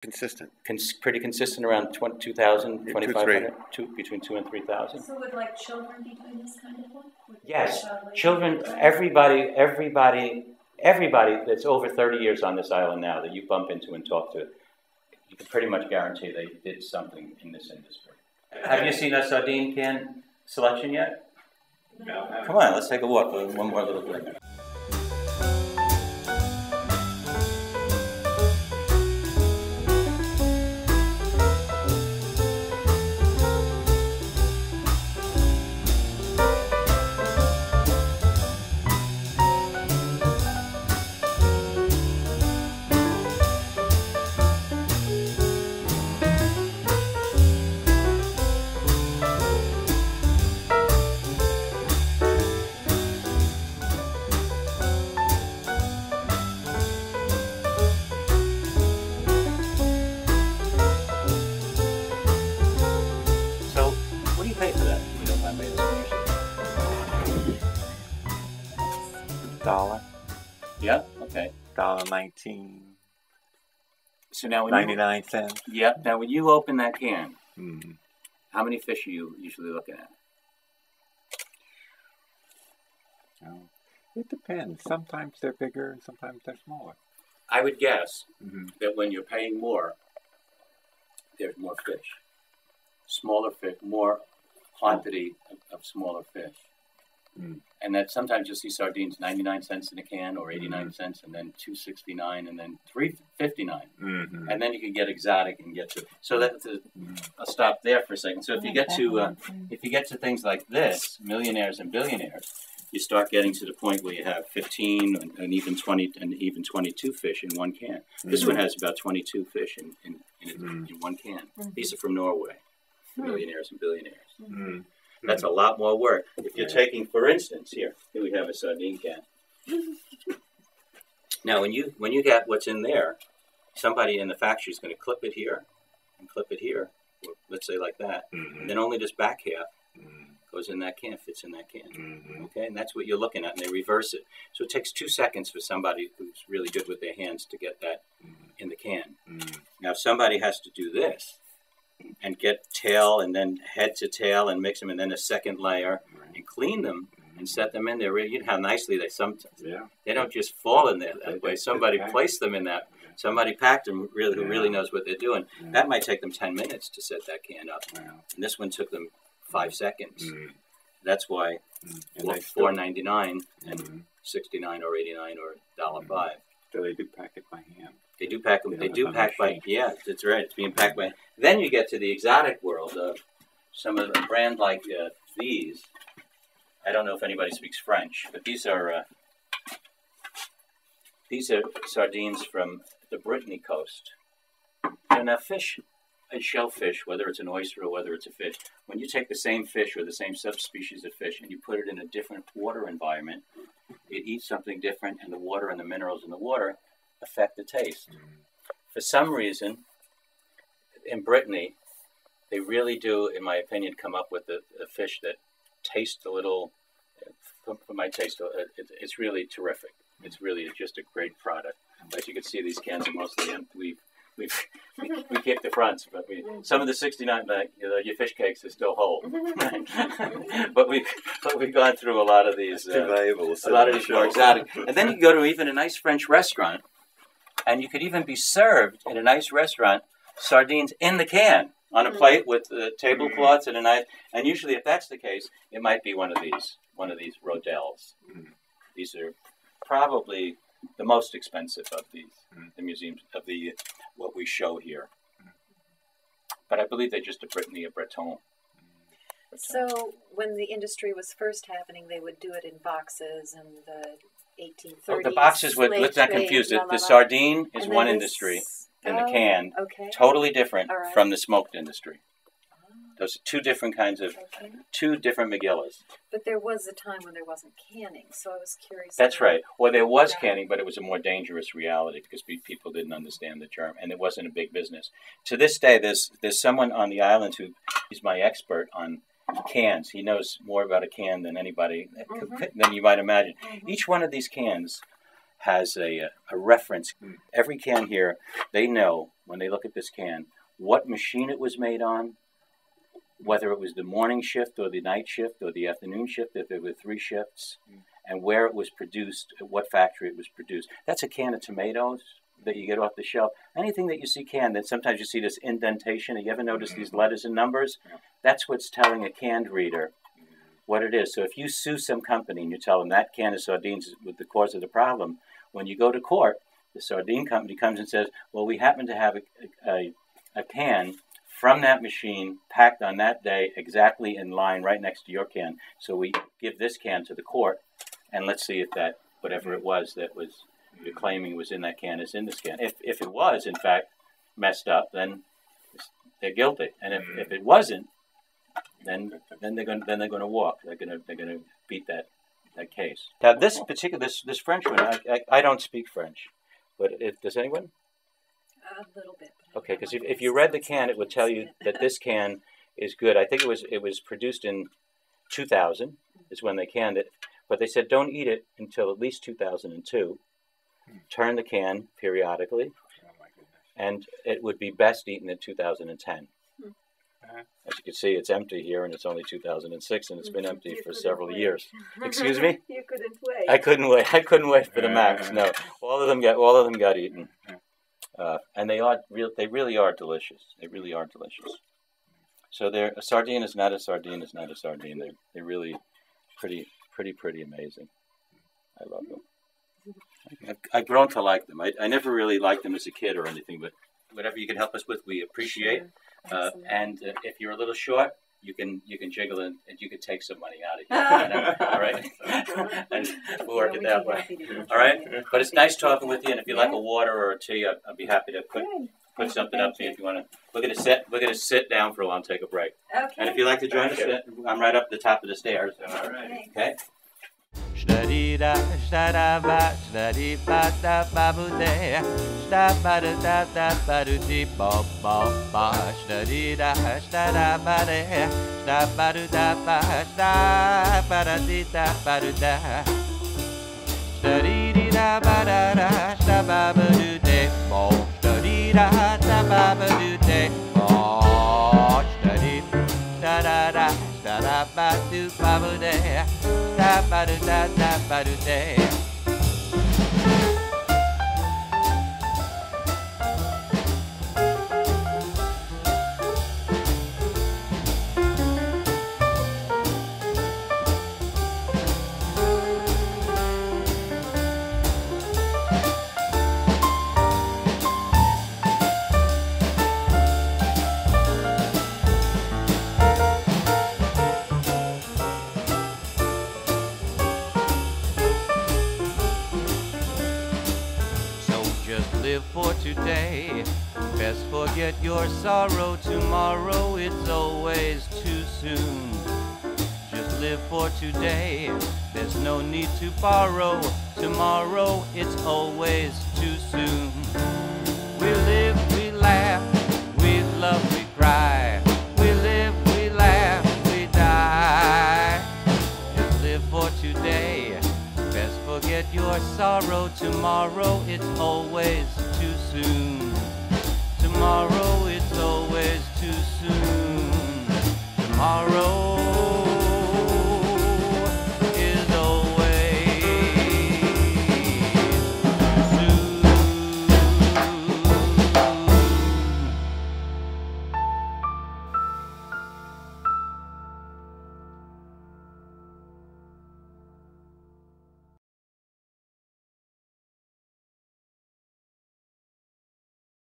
Consistent. Pretty consistent around 2,000, 2,500, between 2 and 3,000. So would like children be doing this kind of work? Yes, children, everybody that's over 30 years on this island now that you bump into and talk to, you can pretty much guarantee they did something in this industry. Have you seen a sardine can selection yet? No. Come on, let's take a walk. One more little bit. $1. Yeah. Okay. $1.19. So now, 99 cents. Yeah. Now, when you open that can, Mm-hmm. how many fish are you usually looking at? Oh, it depends. Sometimes they're bigger, and sometimes they're smaller. I would guess Mm-hmm. that when you're paying more, there's more fish, smaller fish, more quantity of smaller fish. Mm. And that sometimes you'll see sardines 99 cents in a can, or 89 Mm-hmm. cents, and then 2.69, and then 3.59, Mm-hmm. and then you can get exotic and get to. So that I'll stop there for a second. So if you get to things like this, millionaires and billionaires, you start getting to the point where you have 15 and even 20 and even 22 fish in one can. This one has about 22 fish in one can. These are from Norway, millionaires and billionaires. Mm-hmm. That's a lot more work. If you're taking, for instance, here we have a sardine can. Now, when you get what's in there, somebody in the factory is going to clip it here and clip it here, or let's say like that, Mm-hmm. and then only this back half goes in that can, fits in that can. Mm-hmm. Okay, and that's what you're looking at, and they reverse it. So it takes 2 seconds for somebody who's really good with their hands to get that in the can. Mm-hmm. Now, if somebody has to do this and get tail and then head to tail and mix them, and then a second layer and clean them and set them in there. You know how nicely they don't just fall in there that way. Somebody placed them in that. Somebody packed them who really knows what they're doing. Yeah. That might take them 10 minutes to set that can up. Wow. And this one took them 5 seconds. Mm-hmm. That's why $4.99 and 69 or 89 or $1.05. So they do pack it by hand. They do pack them. They do pack by, yeah, that's right. It's being packed by. Then you get to the exotic world of some of the brand like these. I don't know if anybody speaks French, but these are sardines from the Brittany coast. And now fish, a shellfish, whether it's an oyster or whether it's a fish, when you take the same fish or the same subspecies of fish and you put it in a different water environment, it eats something different, and the water and the minerals in the water affect the taste. For some reason, in Brittany, they really do, in my opinion, come up with a fish that tastes a little, for my taste, it's really terrific. It's really just a great product. As you can see, these cans are mostly empty. We keep the fronts, but some of the 69, your fish cakes are still whole. but we've gone through a lot of these. A lot of these more exotic. And then you go to even a nice French restaurant, and you could even be served in a nice restaurant sardines in the can on a plate with tablecloths and a knife. And usually, if that's the case, it might be one of these rodelles. These are probably the most expensive of these, the museums of what we show here. But I believe they're just a Breton. So when the industry was first happening, they would do it in boxes in the 1830s. Oh, the boxes would, let's not confuse it. The sardine is one industry, and the can, totally different from the smoked industry. Those are two different kinds of, two different Megillas. But there was a time when there wasn't canning, so I was curious. That's right. Well, there was canning, but it was a more dangerous reality because people didn't understand the germ, and it wasn't a big business. To this day, there's someone on the island he's my expert on cans. He knows more about a can than anybody, than you might imagine. Each one of these cans has a reference. Every can here, they know when they look at this can what machine it was made on, whether it was the morning shift or the night shift or the afternoon shift, if there were 3 shifts, and where it was produced, at what factory it was produced. That's a can of tomatoes that you get off the shelf. Anything that you see canned, then sometimes you see this indentation. Have you ever noticed these letters and numbers? That's what's telling a canned reader what it is. So if you sue some company and you tell them that can of sardines was the cause of the problem, when you go to court, the sardine company comes and says, well, we happen to have a can from that machine packed on that day exactly in line right next to your can. So we give this can to the court, and let's see if that, whatever it was that was you're claiming was in that can is in this can. If it was, in fact, messed up, then they're guilty. And if it wasn't, then they're going to walk. They're going to beat that case. Now this particular this French one, I don't speak French, but does anyone? A little bit. Okay, because if you read the can, it would tell you that this can is good. I think it was produced in 2000 is when they canned it, but they said don't eat it until at least 2002. Turn the can periodically, and it would be best eaten in 2010. As you can see, it's empty here, and it's only 2006, and it's been empty for several years. Excuse me? You couldn't wait. I couldn't wait for the max. No, all of them got eaten, and they really are delicious. They really are delicious. So a sardine is not a sardine. Is not a sardine. They're really pretty amazing. I love them. I've grown to like them. I never really liked them as a kid or anything, but whatever you can help us with, we appreciate. Sure. And if you're a little short, you can jiggle and you can take some money out of here. All right, and we'll work it that way. All right, but it's nice talking with you. And if you like a water or a tea, I'd be happy to put something up to you if you want to. We're gonna sit down for a while and take a break. Okay. And if you'd like to join us, I'm right up the top of the stairs. All right. Okay. Shda-dee-da, shda-da-ba, shda-dee-ba-da-ba-boo-day, shda-ba-da-da-da-ba-doo-dee-ba-ba-ba, shda-dee-da, shda-da-ba-day, shda-ba-doo-da-ba, shda-ba-da-dee-da-ba-doo-da, shda-dee-dee-da-ba-da-da, shda-ba-ba-doo-day-ba, shda-dee-da-da-ba-ba-doo-day-ba, shda-dee-da-da-da, shda-da-ba-doo-ba-boo-day, shda-ba-doo-da-da-ba-doo-day. Live for today, best forget your sorrow. Tomorrow it's always too soon. Just live for today, there's no need to borrow. Tomorrow it's always too soon. We live, we laugh, we love, we cry. We live, we laugh, we die. Just live for today, best forget your sorrow. Tomorrow it's always too soon. Tomorrow